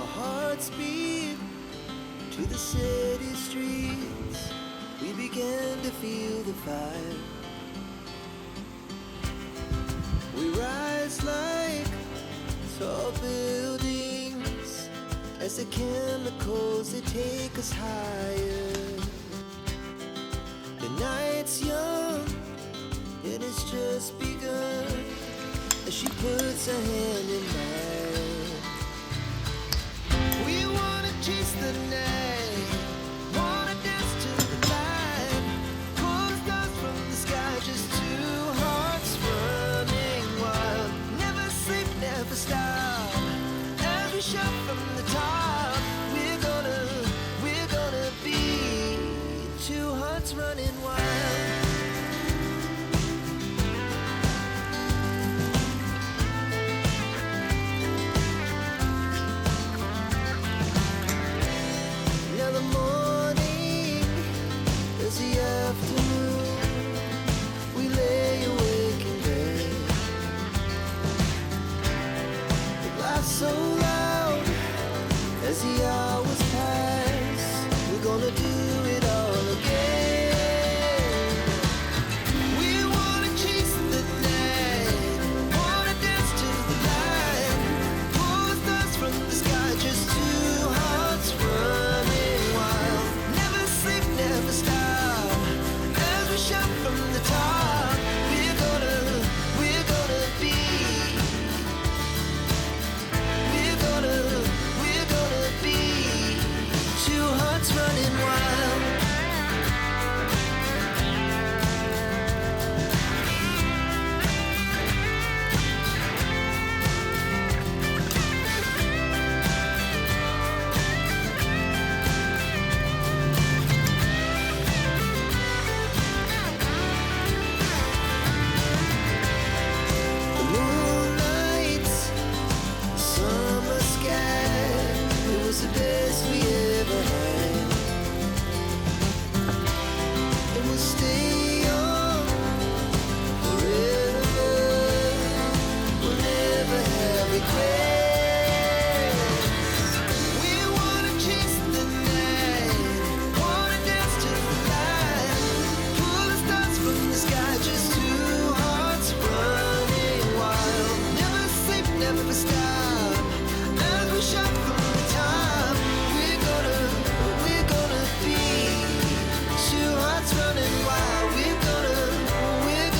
our hearts beat to the city streets. We began to feel the fire. We rise like tall buildings as the chemicals, they take us higher. The night's young and it's just begun as she puts her hand in mine. We wanna chase the night, wanna dance to the light, pull the stars from the sky, just two hearts running wild. Never sleep, never stop, as we shout from the top. We're gonna be two hearts running wild. Now the morning is the afternoon. We lay awake in bed. It laughs so loud as the hours pass. We're gonna do